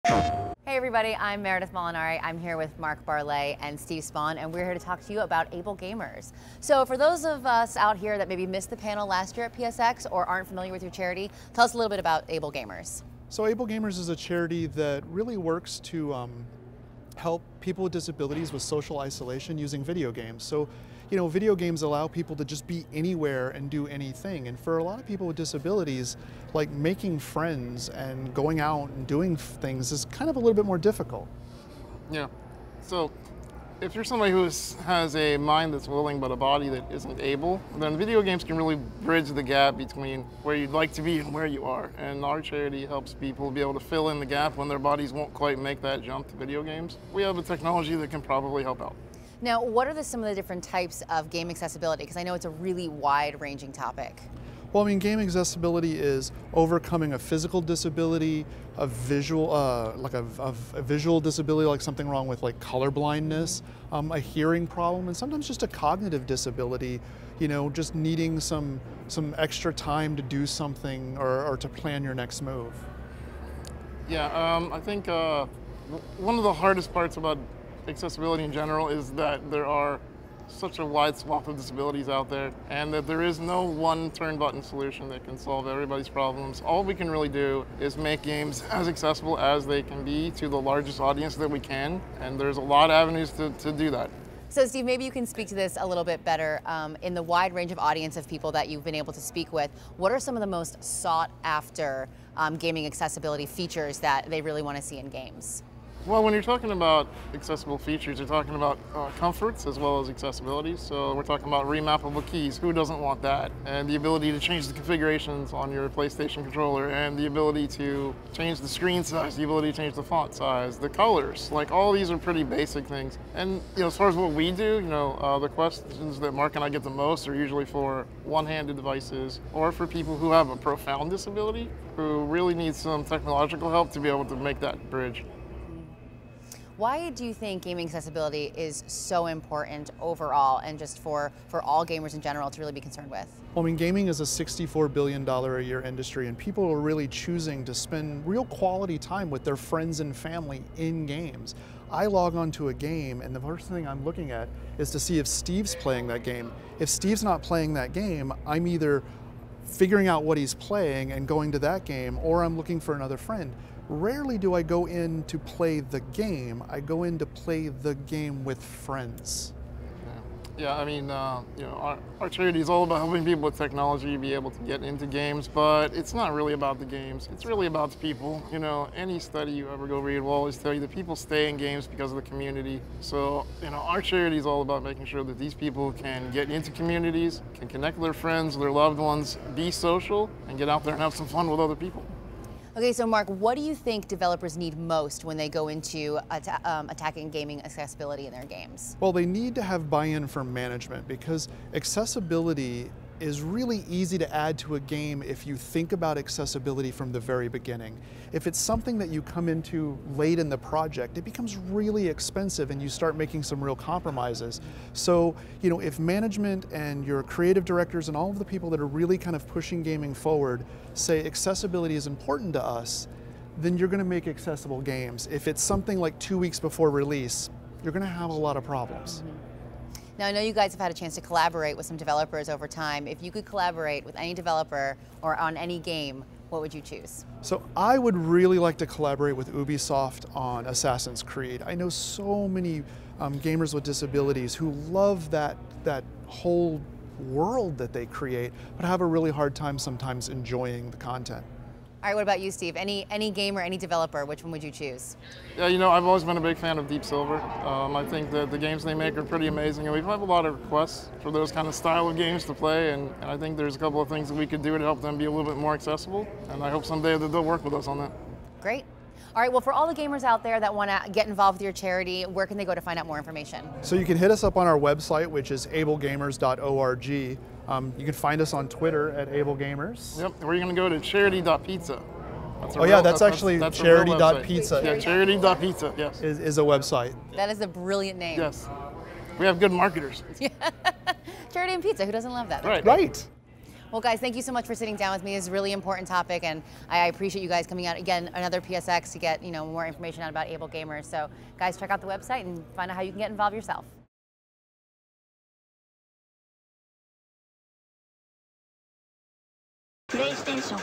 Hey everybody, I'm Meredith Molinari. I'm here with Mark Barley and Steve Spahn, and we're here to talk to you about AbleGamers. So for those of us out here that maybe missed the panel last year at PSX or aren't familiar with your charity, tell us a little bit about AbleGamers. So AbleGamers is a charity that really works to help people with disabilities with social isolation using video games. So, you know, video games allow people to just be anywhere and do anything. And for a lot of people with disabilities, like making friends and going out and doing things is kind of a little bit more difficult. Yeah. So if you're somebody who has a mind that's willing but a body that isn't able, then video games can really bridge the gap between where you'd like to be and where you are. And our charity helps people be able to fill in the gap when their bodies won't quite make that jump to video games. We have a technology that can probably help out. Now, what are some of the different types of game accessibility? Because I know it's a really wide-ranging topic. Well, I mean, game accessibility is overcoming a physical disability, a visual, a visual disability, like something wrong with like color blindness, a hearing problem, and sometimes just a cognitive disability. You know, just needing some extra time to do something or to plan your next move. Yeah, I think one of the hardest parts about accessibility in general is that there are such a wide swath of disabilities out there, and that there is no one turn button solution that can solve everybody's problems. All we can really do is make games as accessible as they can be to the largest audience that we can, and there's a lot of avenues to do that. So Steve, maybe you can speak to this a little bit better. In the wide range of audience of people that you've been able to speak with, what are some of the most sought after gaming accessibility features that they really want to see in games? Well, when you're talking about accessible features, you're talking about comforts as well as accessibility. So we're talking about remappable keys. Who doesn't want that? And the ability to change the configurations on your PlayStation controller, and the ability to change the screen size, the ability to change the font size, the colors. Like, all these are pretty basic things. And you know, as far as what we do, you know, the questions that Mark and I get the most are usually for one-handed devices, or for people who have a profound disability, who really need some technological help to be able to make that bridge. Why do you think gaming accessibility is so important overall, and just for all gamers in general to really be concerned with? Well, I mean, gaming is a $64 billion a year industry, and people are really choosing to spend real quality time with their friends and family in games. I log onto a game, and the first thing I'm looking at is to see if Steve's playing that game. If Steve's not playing that game, I'm either figuring out what he's playing and going to that game, or I'm looking for another friend. Rarely do I go in to play the game. I go in to play the game with friends. Yeah, I mean, you know, our charity is all about helping people with technology be able to get into games, but it's not really about the games. It's really about the people. You know, any study you ever go read will always tell you that people stay in games because of the community. So, you know, our charity is all about making sure that these people can get into communities, can connect with their friends, their loved ones, be social, and get out there and have some fun with other people. Okay, so Mark, what do you think developers need most when they go into attacking gaming accessibility in their games? Well, they need to have buy-in from management, because accessibility is really easy to add to a game if you think about accessibility from the very beginning. If it's something that you come into late in the project, it becomes really expensive and you start making some real compromises. So, you know, if management and your creative directors and all of the people that are really kind of pushing gaming forward say accessibility is important to us, then you're going to make accessible games. If it's something like 2 weeks before release, you're going to have a lot of problems. Now, I know you guys have had a chance to collaborate with some developers over time. If you could collaborate with any developer or on any game, what would you choose? So I would really like to collaborate with Ubisoft on Assassin's Creed. I know so many gamers with disabilities who love that whole world that they create, but have a really hard time sometimes enjoying the content. All right, what about you, Steve? Any game or any developer, which one would you choose? Yeah, you know, I've always been a big fan of Deep Silver. I think that the games they make are pretty amazing, and we have a lot of requests for those kind of style of games to play, and I think there's a couple of things that we could do to help them be a little bit more accessible, and I hope someday that they'll work with us on that. Great. All right, well, for all the gamers out there that want to get involved with your charity, where can they go to find out more information? So you can hit us up on our website, which is ablegamers.org. You can find us on Twitter at AbleGamers. Yep, we're going to go to charity.pizza. That's actually charity.pizza. Yeah, charity.pizza, yes. Is a website. That is a brilliant name. Yes. We have good marketers. Charity and pizza, who doesn't love that? Right. Right. Well, guys, thank you so much for sitting down with me. It's a really important topic, and I appreciate you guys coming out again, another PSX, to get more information out about AbleGamers. So, guys, check out the website and find out how you can get involved yourself. PlayStation